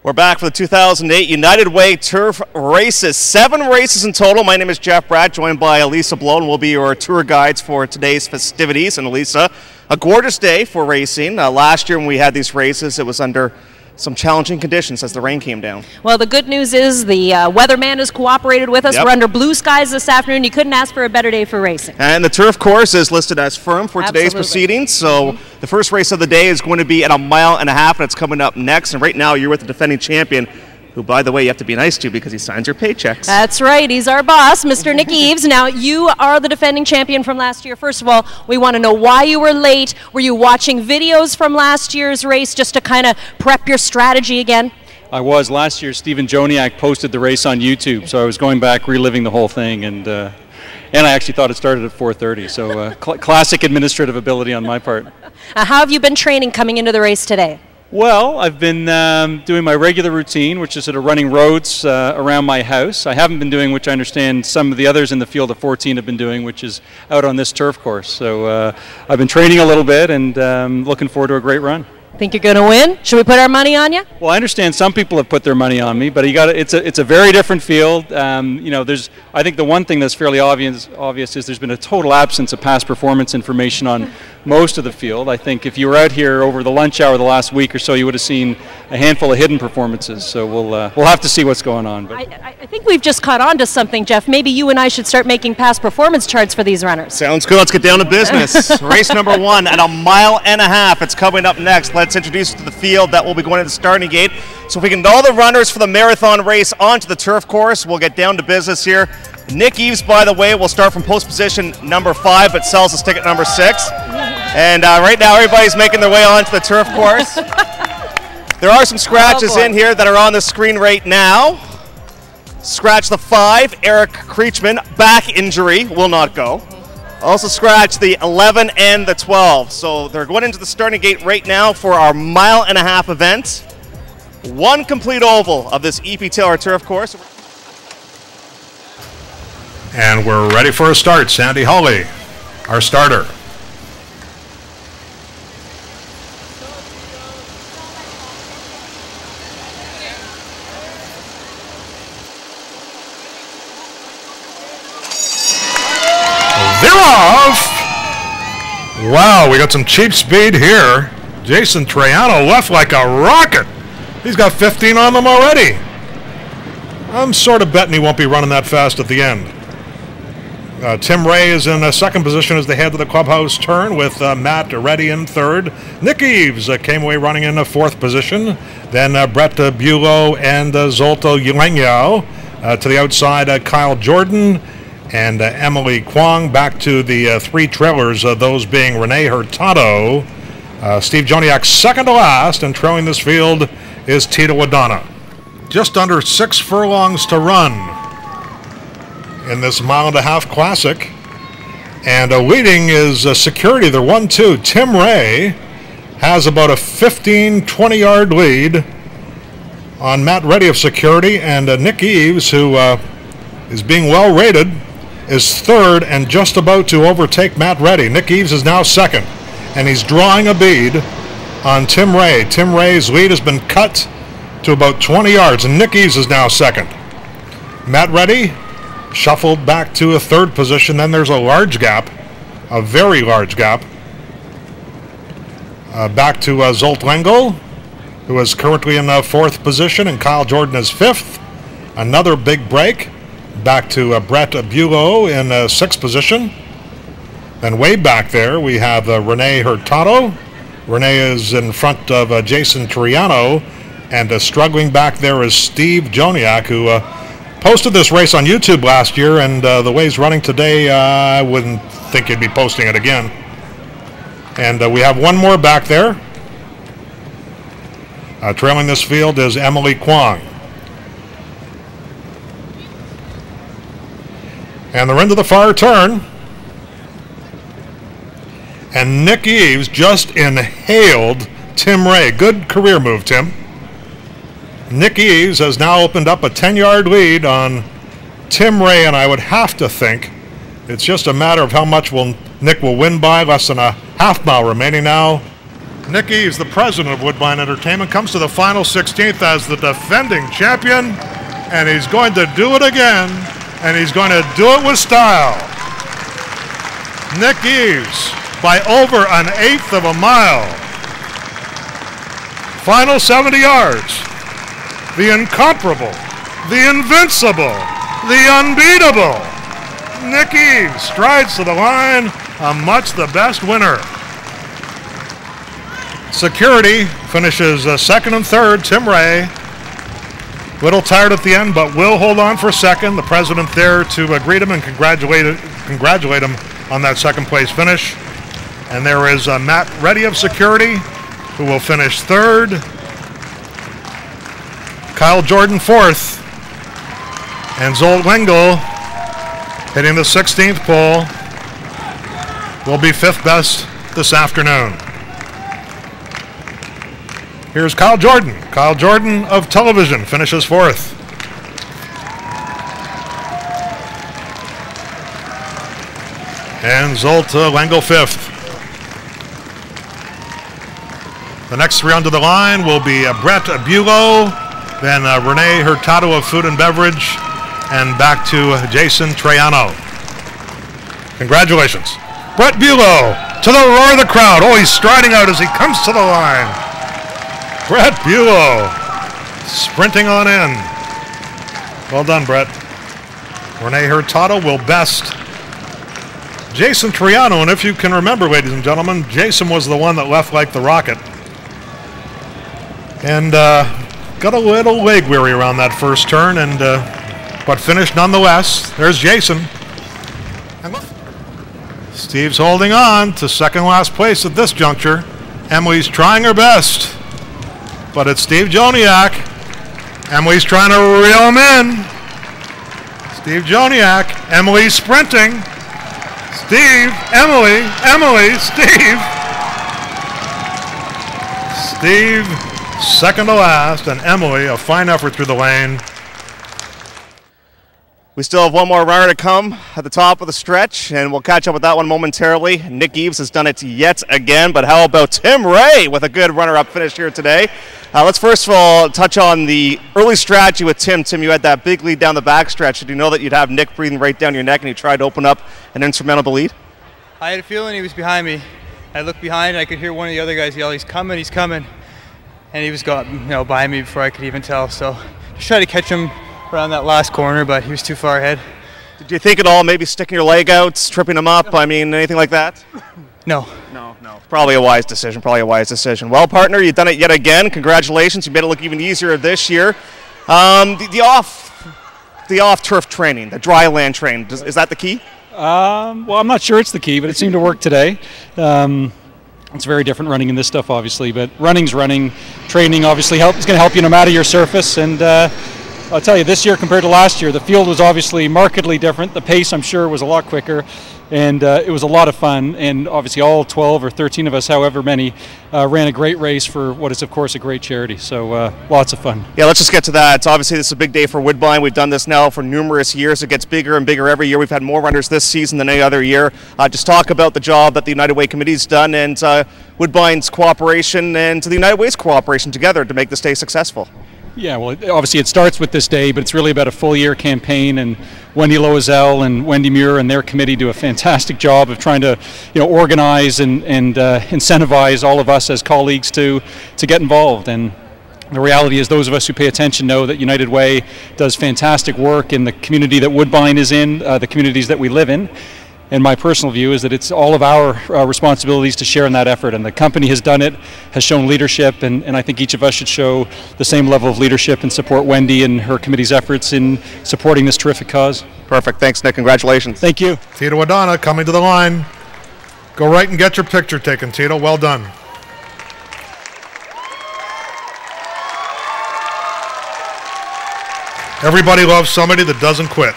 We're back for the 2008 United Way Turf Races. 7 races in total. My name is Jeff Bratt, joined by Elisa Buelow, and we'll be your tour guides for today's festivities. And Elisa, a gorgeous day for racing. Last year when we had these races, it was under some challenging conditions as the rain came down. Well, the good news is the weatherman has cooperated with us. Yep. We're under blue skies this afternoon. You couldn't ask for a better day for racing. And the turf course is listed as firm for today's proceedings. So the first race of the day is going to be at 1.5 miles, and it's coming up next. And right now you're with the defending champion, who, by the way, you have to be nice to because he signs your paychecks. That's right. He's our boss, Mr. Nick Eaves. Now, you are the defending champion from last year. First of all, we want to know why you were late. Were you watching videos from last year's race just to kind of prep your strategy again? I was. Last year, Joniak posted the race on YouTube, so I was going back, reliving the whole thing, and I actually thought it started at 4:30, so classic administrative ability on my part. How have you been training coming into the race today? Well, I've been doing my regular routine, which is sort of running roads around my house. I haven't been doing, which I understand some of the others in the field of 14 have been doing, which is out on this turf course. So I've been training a little bit and looking forward to a great run. Think you're going to win? Should we put our money on you? Well, I understand some people have put their money on me, but it's a very different field. You know, I think the one thing that's fairly obvious is there's been a total absence of past performance information on most of the field. I think if you were out here over the lunch hour the last week or so, you would have seen a handful of hidden performances. So we'll have to see what's going on. But I think we've just caught on to something, Jeff. Maybe you and I should start making past performance charts for these runners. Sounds good. Let's get down to business. Race number 1 at 1.5 miles. It's coming up next. Let's introduce you to the field that will be going to the starting gate. So if we can get all the runners for the marathon race onto the turf course, we'll get down to business here. Nick Eaves, by the way, will start from post position number 5, but sells his ticket number 6. And right now everybody's making their way onto the turf course. There are some scratches in here that are on the screen right now. Scratch the 5, Eric Creechman, back injury, will not go. Also scratch the 11 and the 12. So they're going into the starting gate right now for our 1.5 mile event. 1 complete oval of this EP Taylor turf course. And we're ready for a start. Sandy Hawley, our starter. They're off! Wow, we got some cheap speed here. Jayson Trajano left like a rocket. He's got 15 on them already. I'm sort of betting he won't be running that fast at the end. Tim Wray is in second position as they head to the clubhouse turn with Matt Reddy in third. Nick Eaves came away running in the 4th position. Then Brett Buelow and Zsolt Kengyel. To the outside, Kyle Jordan and Emily Kwong. Back to the 3 trailers, those being Rene Hurtado. Steve Joniak second to last, and trailing this field is Tito Adona. Just under 6 furlongs to run in this 1.5 mile classic. And leading is Security. They're 1-2. Tim Wray has about a 15-20 yard lead on Matt Reddy of Security, and Nick Eaves, who is being well rated, is third and just about to overtake Matt Reddy. Nick Eaves is now second, and he's drawing a bead on Tim Wray. Tim Wray's lead has been cut to about 20 yards, and Nick Eaves is now second. Matt Reddy shuffled back to a 3rd position. Then there's a large gap, a very large gap, back to Zsolt Kengyel, who is currently in 4th position, and Kyle Jordan is 5th. Another big break, back to Brett Buelow in 6th position. Then way back there we have Rene Hurtado. Rene is in front of Jayson Trajano, and struggling back there is Steve Joniak, who posted this race on YouTube last year, and the way he's running today, I wouldn't think he'd be posting it again. And we have one more back there. Trailing this field is Emily Kwong. And they're into the far turn. And Nick Eaves just inhaled Tim Wray. Good career move, Tim. Nick Eaves has now opened up a 10-yard lead on Tim Wray, and I would have to think it's just a matter of how much Nick will win by. Less than a half mile remaining now. Nick Eaves, the president of Woodbine Entertainment, comes to the final 16th as the defending champion, and he's going to do it again, and he's going to do it with style. Nick Eaves by over 1/8 of a mile. Final 70 yards. The incomparable, the invincible, the unbeatable Nick Eaves strides to the line, a much the best winner. Security finishes second and third. Tim Wray, a little tired at the end, but will hold on for second. The president there to greet him and congratulate him on that second place finish. And there is Matt Reddy of security, who will finish third. Kyle Jordan fourth. And Zsolt Kengyel, hitting the 16th pole, will be fifth best this afternoon. Here's Kyle Jordan. Kyle Jordan of television finishes fourth. And Zsolt Kengyel fifth. The next three onto the line will be Brett Buelow, then Rene Hurtado of food and beverage, and back to Jayson Trajano. Congratulations. Brett Buelow to the roar of the crowd. Oh, he's striding out as he comes to the line. Brett Buelow sprinting on in. Well done, Brett. Rene Hurtado will best Jayson Trajano, and if you can remember, ladies and gentlemen, Jayson was the one that left like the rocket. And got a little leg weary around that first turn, and but finished nonetheless. There's Jayson. Steve's holding on to second last place at this juncture. Emily's trying her best, but it's Steve Joniak. Emily's trying to reel him in. Steve Joniak. Emily's sprinting. Steve, Emily, Steve. Steve, second to last, and Emily, a fine effort through the lane. We still have one more runner to come at the top of the stretch, and we'll catch up with that one momentarily. Nick Eaves has done it yet again, but how about Tim Wray with a good runner-up finish here today? Let's first of all touch on the early strategy with Tim. Tim, you had that big lead down the backstretch. Did you know that you'd have Nick breathing right down your neck, and you tried to open up an insurmountable lead? I had a feeling he was behind me. I looked behind, and I could hear one of the other guys yell, "He's coming, he's coming." And he was by me before I could even tell. So just tried to catch him around that last corner, but he was too far ahead. Did you think at all maybe sticking your leg out, tripping him up? I mean, anything like that? No. Probably a wise decision. Well, partner, you've done it yet again. Congratulations. You made it look even easier this year. The off-turf training, the dry land training, is that the key? Well, I'm not sure it's the key, but it seemed to work today. It's very different running in this stuff, obviously, but running's running. Training obviously is going to help you no matter your surface, and I'll tell you, this year compared to last year, the field was obviously markedly different. The pace, I'm sure, was a lot quicker, and it was a lot of fun. And obviously all 12 or 13 of us, however many, ran a great race for what is, of course, a great charity. So lots of fun. Yeah, let's just get to that. Obviously, this is a big day for Woodbine. We've done this now for numerous years. It gets bigger and bigger every year. We've had more runners this season than any other year. Just talk about the job that the United Way Committee's done, and Woodbine's cooperation and the United Way's cooperation together to make this day successful. Yeah, well, obviously it starts with this day, but it's really about a full-year campaign, and Wendy Loisel and Wendy Muir and their committee do a fantastic job of trying to, organize and incentivize all of us as colleagues to get involved. And the reality is, those of us who pay attention know that United Way does fantastic work in the community that Woodbine is in, the communities that we live in. And my personal view is that it's all of our responsibilities to share in that effort, and the company has done it, has shown leadership, and I think each of us should show the same level of leadership and support Wendy and her committee's efforts in supporting this terrific cause. Perfect. Thanks, Nick. Congratulations. Thank you. Tito Adona coming to the line. Go right and get your picture taken, Tito. Well done. Everybody loves somebody that doesn't quit.